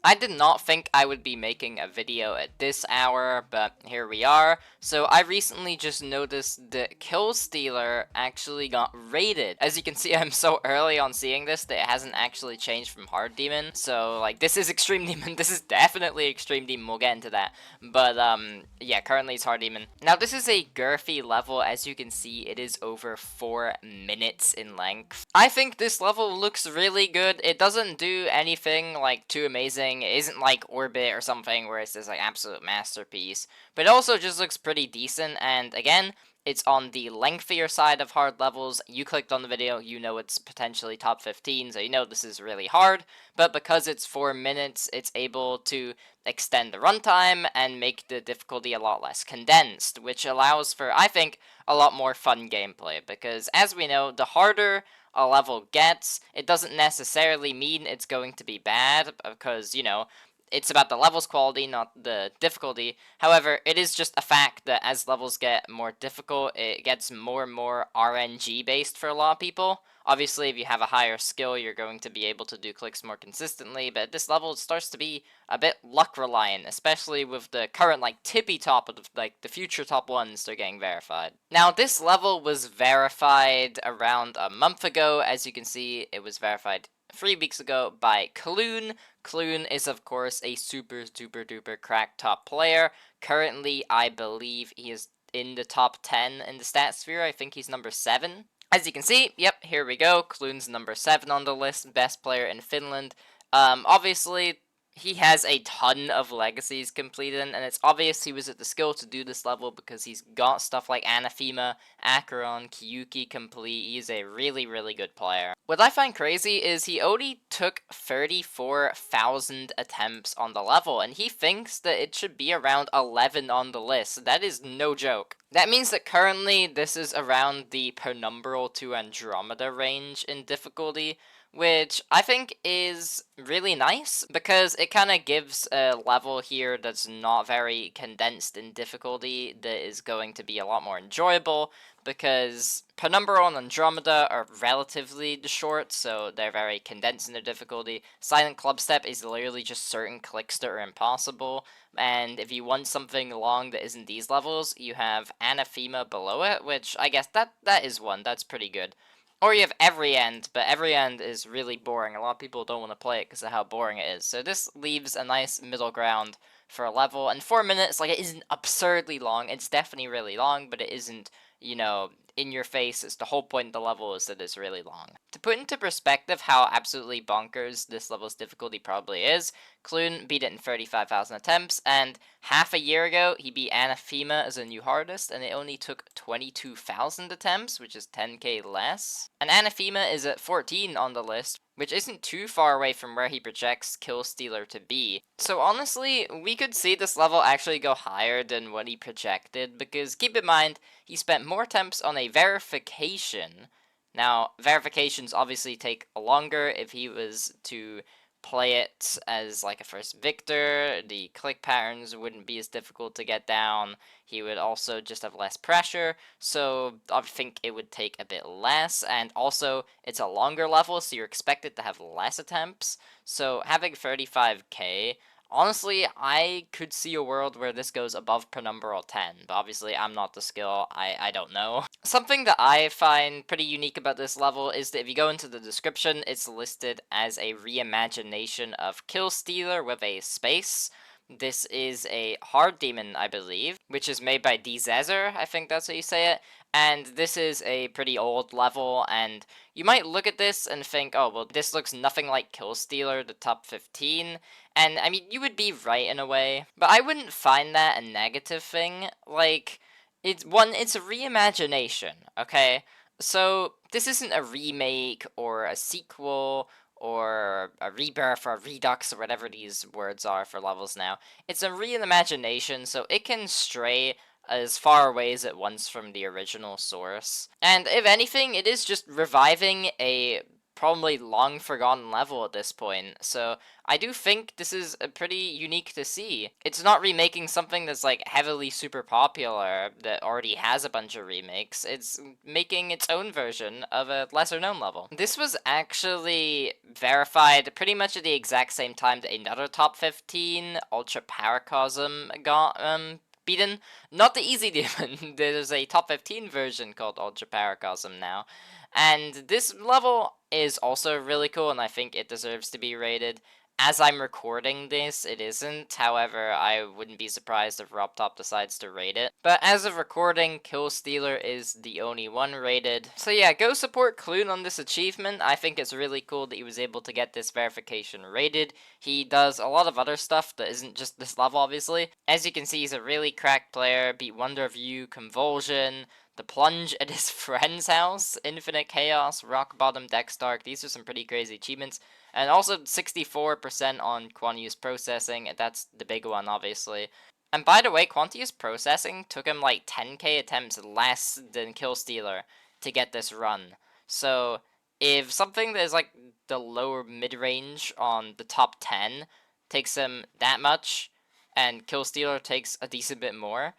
I did not think I would be making a video at this hour, but here we are. So I recently just noticed that Killstealer actually got raided. As you can see, I'm so early on seeing this that it hasn't actually changed from Hard Demon. So like, this is Extreme Demon. This is definitely Extreme Demon. We'll get into that. But yeah, currently it's Hard Demon. Now this is a girthy level. As you can see, it is over 4 minutes in length. I think this level looks really good. It doesn't do anything like too amazing. It isn't like Orbit or something where it's this like absolute masterpiece, but it also just looks pretty decent. And again, it's on the lengthier side of hard levels. You clicked on the video, you know it's potentially top 15, so you know this is really hard. But because it's 4 minutes, it's able to extend the runtime and make the difficulty a lot less condensed, which allows for, I think, a lot more fun gameplay. Because as we know, the harder a level gets, it doesn't necessarily mean it's going to be bad, because, you know, it's about the level's quality, not the difficulty. However, it is just a fact that as levels get more difficult, it gets more and more RNG based for a lot of people. Obviously, if you have a higher skill, you're going to be able to do clicks more consistently, but at this level, it starts to be a bit luck reliant, especially with the current like tippy top of the future top ones they're getting verified. Now, this level was verified around a month ago. As you can see, it was verified 3 weeks ago by Kloone. Kloone is, of course, a super duper duper crack top player. Currently, I believe he is in the top 10 in the stat sphere. I think he's number 7. As you can see, yep, here we go. Kloone's number 7 on the list, best player in Finland. Obviously, he has a ton of legacies completed, and it's obvious he was at the skill to do this level because he's got stuff like Anathema, Acheron, Kyuki complete. He's a really, really good player. What I find crazy is he only took 34,000 attempts on the level, and he thinks that it should be around 11 on the list. That is no joke. That means that currently this is around the Penumbral to Andromeda range in difficulty, which I think is really nice because it kind of gives a level here that's not very condensed in difficulty that is going to be a lot more enjoyable, because Penumbral and Andromeda are relatively short, so they're very condensed in their difficulty. Silent Clubstep is literally just certain clicks that are impossible, and if you want something long that isn't these levels, you have Anathema below it, which I guess that is one. That's pretty good. Or you have Every End, but Every End is really boring. A lot of people don't want to play it because of how boring it is. So this leaves a nice middle ground for a level. And 4 minutes, like, it isn't absurdly long. It's definitely really long, but it isn't, you know, in your face. It's the whole point of the level is that it's really long. To put into perspective how absolutely bonkers this level's difficulty probably is, Kloone beat it in 35,000 attempts, and half a year ago he beat Anathema as a new hardest, and it only took 22,000 attempts, which is 10k less. And Anathema is at 14 on the list, which isn't too far away from where he projects Killstealer to be. So honestly, we could see this level actually go higher than what he projected, because keep in mind, he spent more attempts on a verification. Now, verifications obviously take longer. If he was to play it as like a first victor, the click patterns wouldn't be as difficult to get down. He would also just have less pressure, so I think it would take a bit less, and also it's a longer level, so you're expected to have less attempts. So having 35k, honestly, I could see a world where this goes above Penumbral 10, but obviously I'm not the skill, I don't know. Something that I find pretty unique about this level is that if you go into the description, it's listed as a reimagination of Killstealer with a space. This is a hard demon, I believe, which is made by Dzezer, I think that's how you say it. And this is a pretty old level, and you might look at this and think, oh, well, this looks nothing like Killstealer, the top 15. And, I mean, you would be right in a way, but I wouldn't find that a negative thing. Like, it's a reimagination, okay? So, this isn't a remake or a sequel or a rebirth or a redux or whatever these words are for levels now. It's a reimagination, so it can stray as far away as it wants from the original source. And if anything, it is just reviving a probably long forgotten level at this point. So I do think this is pretty unique to see. It's not remaking something that's like heavily super popular that already has a bunch of remakes. It's making its own version of a lesser known level. This was actually verified pretty much at the exact same time that another top 15 Ultra Paracosm got beaten. Not the easy demon. There's a top 15 version called Ultra Paracosm now. And this level is also really cool, and I think it deserves to be rated. As I'm recording this, it isn't. However, I wouldn't be surprised if RobTop decides to rate it. But as of recording, Killstealer is the only one rated. So yeah, go support Kloone on this achievement. I think it's really cool that he was able to get this verification rated. He does a lot of other stuff that isn't just this level, obviously. As you can see, he's a really cracked player. Beat Wonder of You, Convulsion, the plunge at his friend's house, Infinite Chaos, Rock Bottom, Dex Dark. These are some pretty crazy achievements. And also 64% on Quantius Processing, that's the big one, obviously. And by the way, Quantius Processing took him like 10k attempts less than Killstealer to get this run. So if something that is like the lower mid-range on the top 10 takes him that much, and Killstealer takes a decent bit more,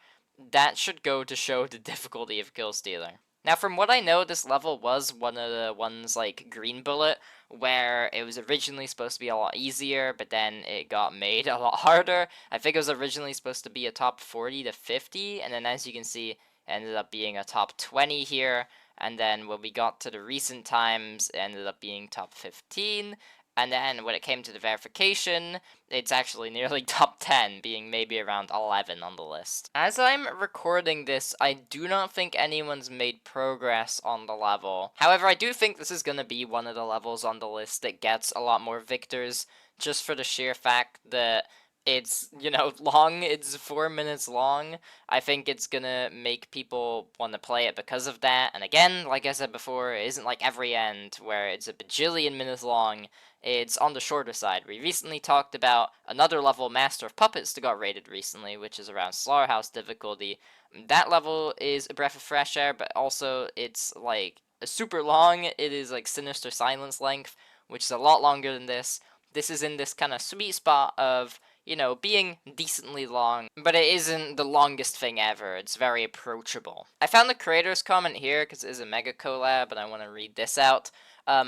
that should go to show the difficulty of Killstealer. Now, from what I know, this level was one of the ones like Green Bullet, where it was originally supposed to be a lot easier, but then it got made a lot harder. I think it was originally supposed to be a top 40 to 50, and then as you can see, it ended up being a top 20 here, and then when we got to the recent times, it ended up being top 15, and then when it came to the verification, it's actually nearly top 10, being maybe around 11 on the list. As I'm recording this, I do not think anyone's made progress on the level. However, I do think this is going to be one of the levels on the list that gets a lot more victors, just for the sheer fact that it's, you know, long. It's 4 minutes long. I think it's gonna make people want to play it because of that. And again, like I said before, it isn't like every end where it's a bajillion minutes long. It's on the shorter side. We recently talked about another level, Master of Puppets, that got rated recently, which is around Slaughterhouse difficulty. That level is a breath of fresh air, but also it's like super long. It is like Sinister Silence length, which is a lot longer than this. This is in this kind of sweet spot of, you know, being decently long, but it isn't the longest thing ever. It's very approachable. I found the creator's comment here because it is a mega collab, and I want to read this out.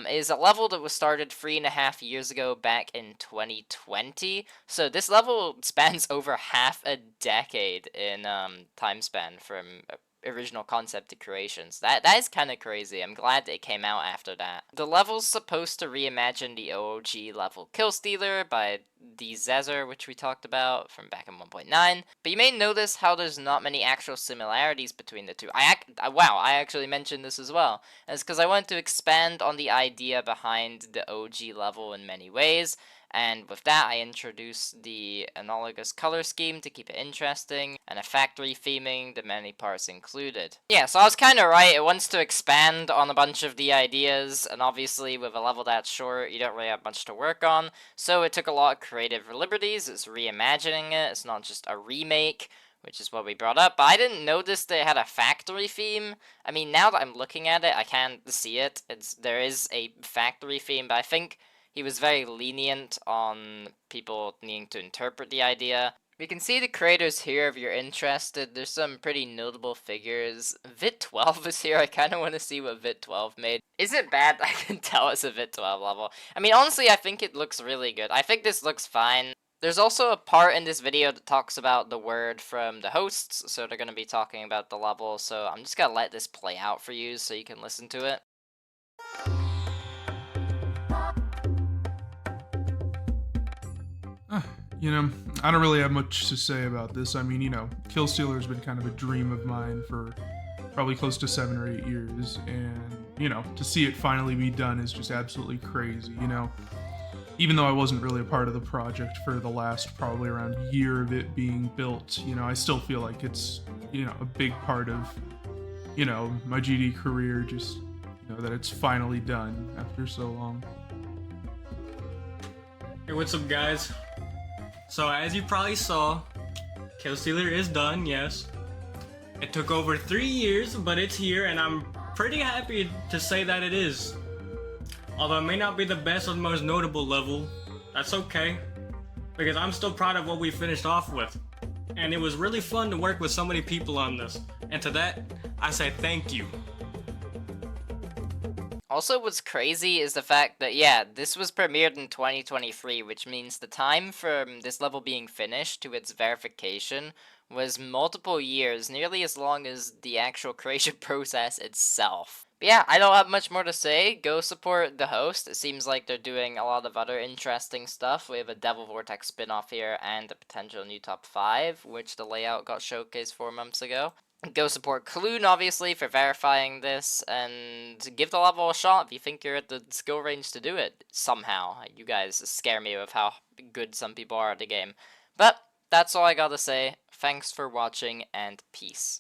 Is a level that was started 3.5 years ago back in 2020. So this level spans over half a decade in time span from original concept to creations. That is kind of crazy. I'm glad that it came out after that. The level's supposed to reimagine the OG level Killstealer by the Zezer, which we talked about from back in 1.9. But you may notice how there's not many actual similarities between the two. Wow, I actually mentioned this as well. And it's because I wanted to expand on the idea behind the OG level in many ways. And with that, I introduced the analogous color scheme to keep it interesting, and a factory theming, the many parts included. Yeah, so I was kind of right. It wants to expand on a bunch of the ideas, and obviously with a level that short, you don't really have much to work on. So it took a lot of creative liberties. It's reimagining it. It's not just a remake, which is what we brought up. But I didn't notice they had a factory theme. I mean, now that I'm looking at it, I can't see it. There is a factory theme, but I think he was very lenient on people needing to interpret the idea. We can see the creators here if you're interested. There's some pretty notable figures. Vit12 is here. I kind of want to see what Vit12 made. Is it bad? I can tell it's a Vit12 level. I mean, honestly, I think it looks really good. I think this looks fine. There's also a part in this video that talks about the word from the hosts, so they're going to be talking about the level, so I'm just going to let this play out for you so you can listen to it. You know, I don't really have much to say about this. I mean, you know, Killstealer's been kind of a dream of mine for probably close to 7 or 8 years, and, you know, to see it finally be done is just absolutely crazy, you know. Even though I wasn't really a part of the project for the last probably around year of it being built, you know, I still feel like it's, you know, a big part of, you know, my GD career, just, you know, that it's finally done after so long. Hey, what's up, guys? So, as you probably saw, Killstealer is done, yes. It took over 3 years, but it's here, and I'm pretty happy to say that it is. Although it may not be the best or the most notable level, that's okay, because I'm still proud of what we finished off with. And it was really fun to work with so many people on this. And to that, I say thank you. Also, what's crazy is the fact that, yeah, this was premiered in 2023, which means the time from this level being finished to its verification was multiple years, nearly as long as the actual creation process itself. But yeah, I don't have much more to say. Go support the host. It seems like they're doing a lot of other interesting stuff. We have a Devil Vortex spin-off here and a potential new top 5, which the layout got showcased 4 months ago. Go support Kloone, obviously, for verifying this, and give the level a shot if you think you're at the skill range to do it somehow. You guys scare me with how good some people are at the game. But that's all I gotta say. Thanks for watching, and peace.